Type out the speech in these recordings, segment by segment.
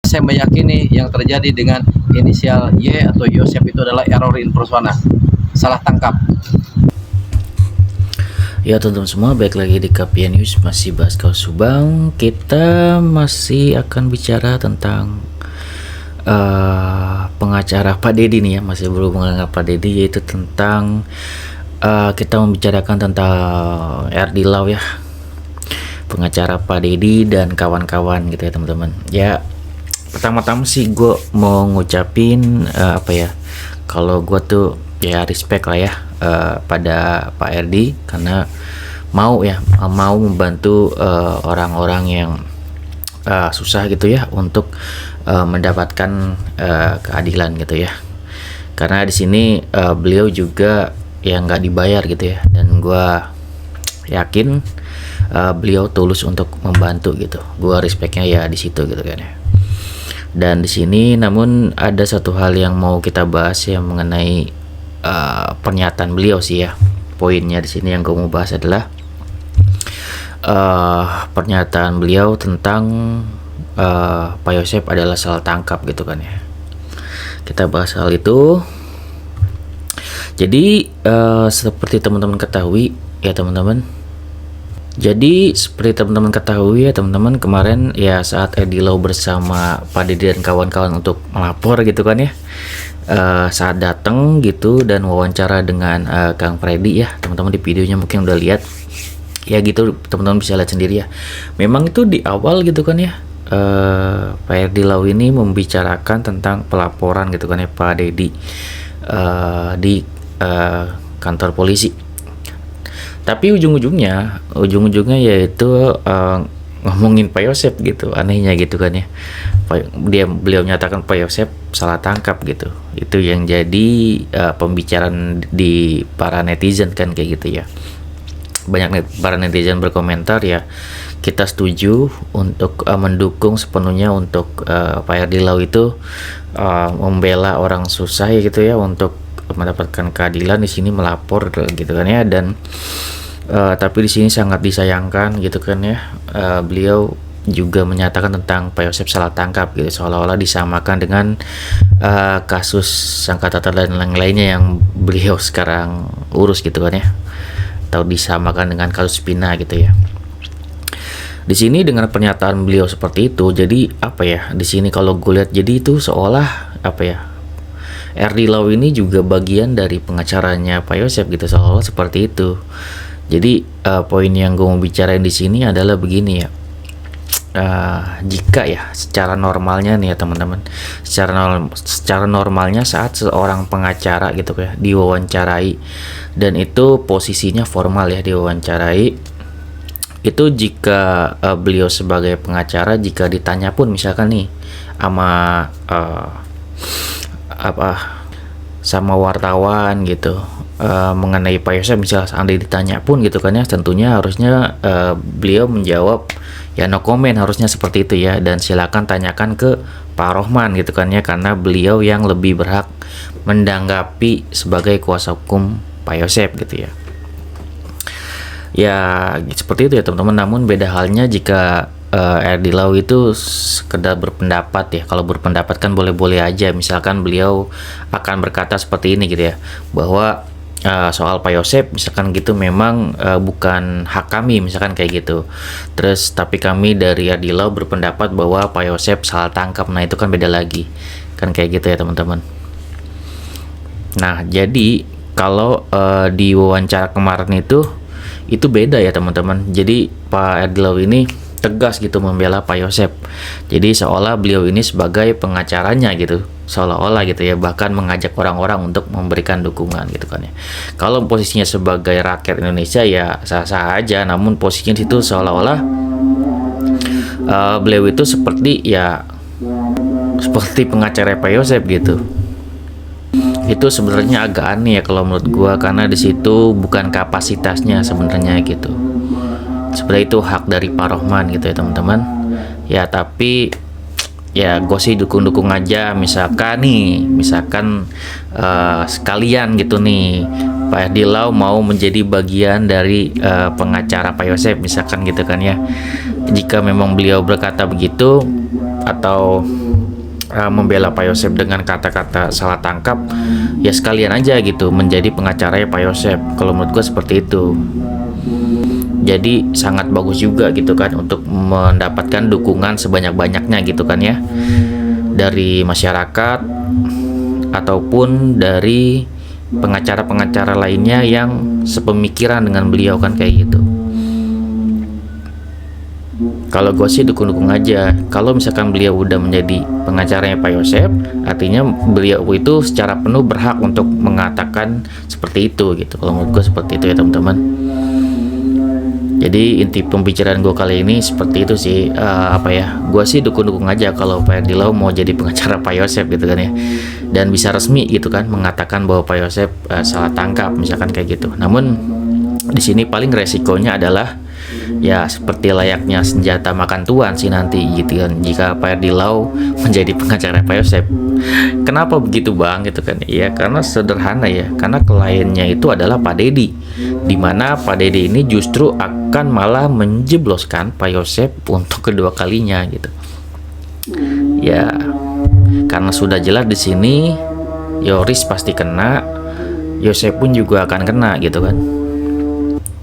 Saya meyakini yang terjadi dengan inisial Y atau Yosep itu adalah error in persona, salah tangkap. Ya teman-teman semua, baik lagi di Kapia News, masih bahas kasus Subang. Kita masih akan bicara tentang pengacara Pak Deddy nih ya, masih berhubungan dengan Pak Deddy, yaitu tentang kita membicarakan tentang RD Law ya, pengacara Pak Deddy dan kawan-kawan gitu ya teman-teman. Ya pertama-tama sih gue mau ngucapin apa ya, kalau gue tuh ya respect lah ya pada Pak RD karena mau membantu orang-orang yang susah gitu ya untuk mendapatkan keadilan gitu ya, karena di sini beliau juga yang nggak dibayar gitu ya, dan gue yakin beliau tulus untuk membantu gitu. Gue respectnya ya di situ gitu kan ya. Dan di sini namun ada satu hal yang mau kita bahas ya, mengenai pernyataan beliau sih ya. Poinnya di sini yang gue mau bahas adalah pernyataan beliau tentang Pak Yosep adalah salah tangkap gitu kan ya. Kita bahas hal itu. Jadi seperti teman-teman ketahui ya teman-teman. Jadi seperti teman-teman ketahui ya teman-teman, kemarin ya saat Edi Law bersama Pak Deddy dan kawan-kawan untuk melapor gitu kan ya, saat datang gitu dan wawancara dengan Kang Freddy ya teman-teman, di videonya mungkin udah lihat ya gitu, teman-teman bisa lihat sendiri ya. Memang itu di awal gitu kan ya, Pak Edi Law ini membicarakan tentang pelaporan gitu kan ya Pak Deddy di kantor polisi. Tapi ujung-ujungnya yaitu ngomongin Pak Yosep gitu, anehnya gitu kan ya. Beliau menyatakan Pak Yosep salah tangkap gitu. Itu yang jadi pembicaraan di para netizen kan kayak gitu ya. Para netizen berkomentar ya, kita setuju untuk mendukung sepenuhnya untuk Pak Herdi Law itu membela orang susah ya gitu ya, untuk mendapatkan keadilan di sini, melapor gitu kan ya. Dan tapi di sini sangat disayangkan gitu kan ya, beliau juga menyatakan tentang Pak Yosep salah tangkap gitu, seolah-olah disamakan dengan kasus Sangkatata dan lain-lainnya yang beliau sekarang urus gitu kan ya, atau disamakan dengan kasus Pina gitu ya. Di sini dengan pernyataan beliau seperti itu, jadi apa ya, di sini kalau gue lihat jadi itu seolah apa ya, RD Law ini juga bagian dari pengacaranya Pak Yosep gitu, seolah-olah seperti itu. Jadi poin yang gue mau bicarain di sini adalah begini ya. Jika ya secara normalnya nih ya teman-teman, secara normalnya saat seorang pengacara gitu ya diwawancarai, dan itu posisinya formal ya diwawancarai, itu jika beliau sebagai pengacara, jika ditanya pun misalkan nih sama sama wartawan gitu mengenai Pak Yosep, misal andai ditanya pun gitu kan ya, tentunya harusnya beliau menjawab ya no comment, harusnya seperti itu ya, dan silakan tanyakan ke Pak Rohman gitu kan ya, karena beliau yang lebih berhak mendanggapi sebagai kuasa hukum Pak Yosep gitu ya. Ya seperti itu ya teman-teman. Namun beda halnya jika RD Law itu sekedar berpendapat ya. Kalau berpendapat kan boleh-boleh aja, misalkan beliau akan berkata seperti ini gitu ya, bahwa soal Pak Yosep misalkan gitu memang bukan hak kami misalkan kayak gitu. Terus tapi kami dari RD Law berpendapat bahwa Pak Yosep salah tangkap. Nah itu kan beda lagi kan kayak gitu ya teman-teman. Nah jadi kalau di wawancara kemarin itu beda ya teman-teman. Jadi Pak RD Law ini tegas gitu membela Pak Yosep. Jadi seolah beliau ini sebagai pengacaranya gitu, seolah-olah gitu ya, bahkan mengajak orang-orang untuk memberikan dukungan gitu kan ya. Kalau posisinya sebagai rakyat Indonesia ya sah-sah aja, namun posisinya situ seolah-olah beliau itu seperti pengacara Pak Yosep gitu. Itu sebenarnya agak aneh ya kalau menurut gua, karena di situ bukan kapasitasnya sebenarnya gitu. Sebenarnya itu hak dari Pak Rohman gitu ya teman-teman ya, tapi ya gue sih dukung-dukung aja. Misalkan sekalian gitu nih, Pak Herdi Lau mau menjadi bagian dari pengacara Pak Yosep misalkan gitu kan ya. Jika memang beliau berkata begitu atau membela Pak Yosep dengan kata-kata salah tangkap, ya sekalian aja gitu menjadi pengacaranya Pak Yosep. Kalau menurut gue seperti itu. Jadi sangat bagus juga gitu kan untuk mendapatkan dukungan sebanyak-banyaknya gitu kan ya, dari masyarakat ataupun dari pengacara-pengacara lainnya yang sepemikiran dengan beliau kan kayak gitu. Kalau gue sih dukung-dukung aja. Kalau misalkan beliau udah menjadi pengacaranya Pak Yosep, artinya beliau itu secara penuh berhak untuk mengatakan seperti itu gitu. Kalau menurut gue seperti itu ya teman-teman. Jadi inti pembicaraan gue kali ini seperti itu sih. Gue sih dukung-dukung aja kalau Pak Herdi Lau mau jadi pengacara Pak Yosep gitu kan ya, dan bisa resmi gitu kan mengatakan bahwa Pak Yosep salah tangkap misalkan kayak gitu. Namun di sini paling resikonya adalah ya seperti layaknya senjata makan tuan sih nanti gitu kan, jika Pak Herdi Lau menjadi pengacara Pak Yosep. Kenapa begitu bang gitu kan? Ya karena sederhana ya, karena kliennya itu adalah Pak Deddy, dimana Pak Deddy ini justru akan malah menjebloskan Pak Yosep untuk kedua kalinya gitu. Ya karena sudah jelas di sini Yoris pasti kena, Yosep pun juga akan kena gitu kan.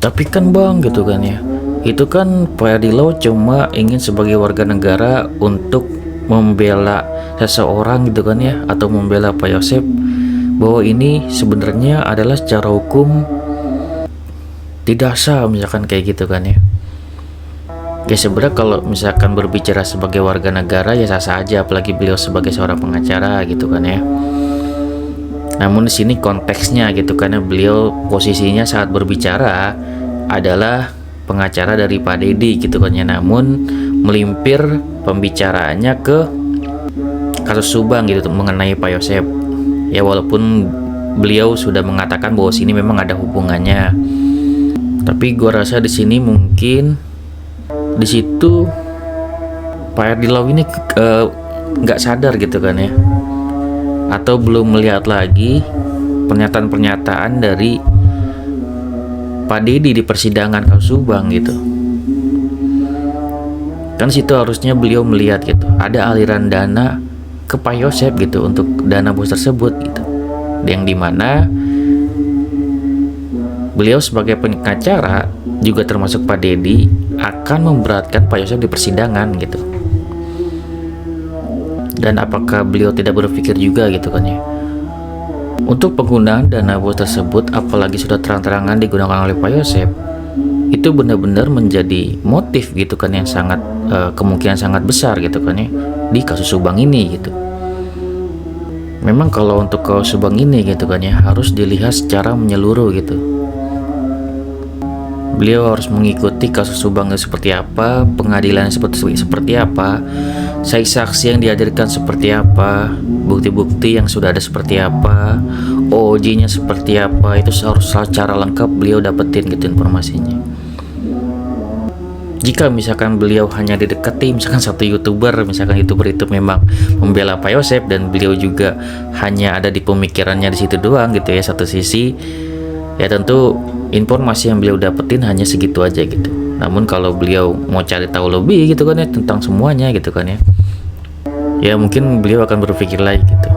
Tapi kan bang gitu kan ya, itu kan Pak Herdi Lau cuma ingin sebagai warga negara untuk membela seseorang gitu kan ya, atau membela Pak Yosep, bahwa ini sebenarnya adalah secara hukum tidak sah misalkan kayak gitu kan ya. Ya sebenarnya kalau misalkan berbicara sebagai warga negara ya sah-sah aja, apalagi beliau sebagai seorang pengacara gitu kan ya. Namun di sini konteksnya gitu, karena beliau posisinya saat berbicara adalah pengacara dari Pak Deddy gitu kan ya, namun melimpir pembicaraannya ke kasus Subang gitu mengenai Pak Yosep. Ya walaupun beliau sudah mengatakan bahwa sini memang ada hubungannya, tapi gua rasa di sini mungkin di situ Pak Herdi Lau ini nggak sadar gitu kan ya, atau belum melihat lagi pernyataan-pernyataan dari Pak Deddy di persidangan kasus Subang gitu. Kan situ harusnya beliau melihat gitu, ada aliran dana ke Pak Yosep gitu untuk dana bos tersebut gitu, yang dimana beliau sebagai pengacara juga termasuk Pak Deddy akan memberatkan Pak Yosep di persidangan gitu. Dan apakah beliau tidak berpikir juga gitu kan ya, untuk penggunaan dana bos tersebut, apalagi sudah terang-terangan digunakan oleh Pak Yosep, itu benar-benar menjadi motif gitu kan, yang sangat kemungkinan sangat besar gitu kan ya di kasus Subang ini gitu. Memang kalau untuk kasus Subang ini gitu kan ya harus dilihat secara menyeluruh gitu. Beliau harus mengikuti kasus Subang itu seperti apa, pengadilan seperti apa, saksi yang dihadirkan seperti apa, bukti-bukti yang sudah ada seperti apa, OOJ-nya seperti apa, itu harus secara lengkap beliau dapetin gitu informasinya. Jika misalkan beliau hanya didekati misalkan satu youtuber itu memang membela Pak Yosep dan beliau juga hanya ada di pemikirannya di situ doang gitu ya, satu sisi, ya tentu informasi yang beliau dapetin hanya segitu aja gitu. Namun kalau beliau mau cari tahu lebih gitu kan ya tentang semuanya gitu kan ya mungkin beliau akan berpikir lagi gitu.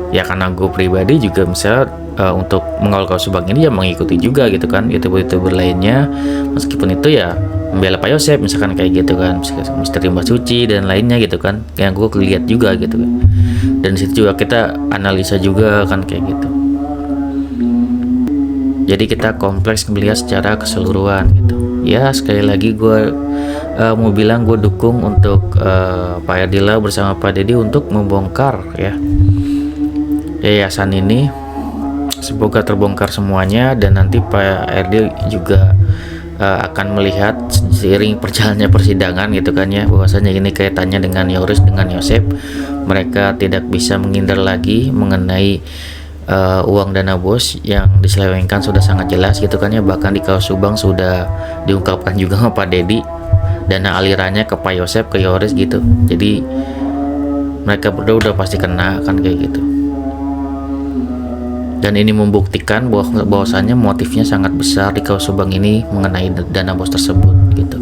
Ya karena gue pribadi juga misalnya untuk mengawal kasus Subang ini ya mengikuti juga gitu kan youtuber lainnya, meskipun itu ya membela Pak Yosep misalkan kayak gitu kan, Misteri Mbak Suci dan lainnya gitu kan, yang gue lihat juga gitu kan. Dan disitu juga kita analisa juga kan kayak gitu. Jadi kita kompleks melihat secara keseluruhan gitu. Ya sekali lagi gue mau bilang gue dukung untuk Pak Herdi Lau bersama Pak Deddy untuk membongkar ya yayasan ini. Semoga terbongkar semuanya, dan nanti Pak Herdi juga akan melihat seiring perjalannya persidangan gitu kan ya, bahwasanya ini kaitannya dengan Yoris dengan Yosep. Mereka tidak bisa menghindar lagi mengenai uang dana bos yang diselewengkan, sudah sangat jelas gitu kan ya. Bahkan di kasus Subang sudah diungkapkan juga sama Pak Deddy, dana alirannya ke Pak Yosep, ke Yoris gitu. Jadi mereka berdua udah pasti kena kan kayak gitu. Dan ini membuktikan bahwasannya motifnya sangat besar di kasus Subang ini mengenai dana bos tersebut gitu.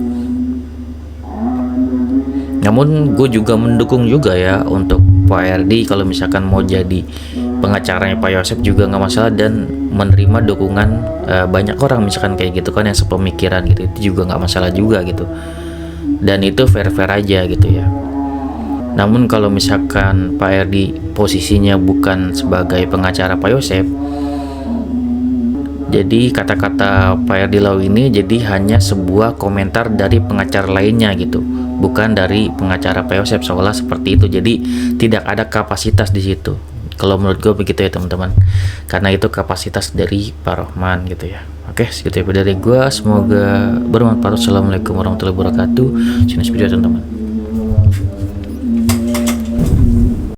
Namun gue juga mendukung juga ya untuk Pak RD kalau misalkan mau jadi pengacaranya Pak Yosep juga nggak masalah, dan menerima dukungan banyak orang misalkan kayak gitu kan yang sepemikiran gitu, itu juga nggak masalah juga gitu, dan itu fair-fair aja gitu ya. Namun kalau misalkan Pak RD posisinya bukan sebagai pengacara Pak Yosep, jadi kata-kata Pak RD Lau ini jadi hanya sebuah komentar dari pengacara lainnya gitu, bukan dari pengacara Pak Yosep seolah seperti itu. Jadi tidak ada kapasitas di situ. Kalau menurut gue begitu ya teman-teman, karena itu kapasitas dari Pak Rohman gitu ya. Oke, segitu ya dari gue, semoga bermanfaat. Assalamualaikum warahmatullahi wabarakatuh. See you next video teman-teman.